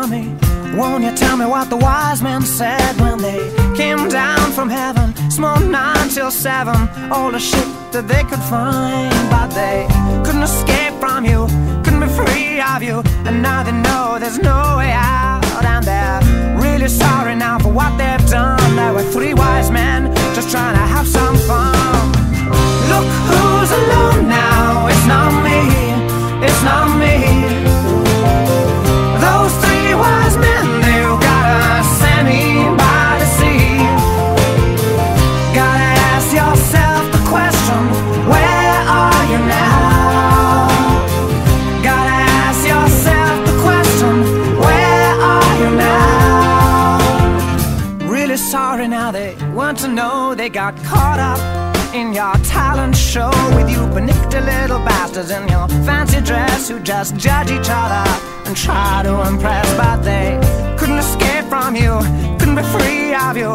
tell me, won't you tell me what the wise men said when they came down from heaven? Small 9 till 7, all the shit that they could find, but they couldn't escape from you, couldn't be free of you, and now they know there's no way out, and they're really sorry now for what they've done. There were 3 wise men just trying to have some fun. Look who's alone now, it's not me, it's not me. Those 3 wise men, they've got a Sammy by the sea. Gotta ask yourself the question, where are you now? Gotta ask yourself the question, where are you now? Really sorry now, they weren't to know they got caught up in your talent show with you panicked little bastards in your fancy dress who just judge each other and try to impress, but they couldn't escape from you, couldn't be free of you,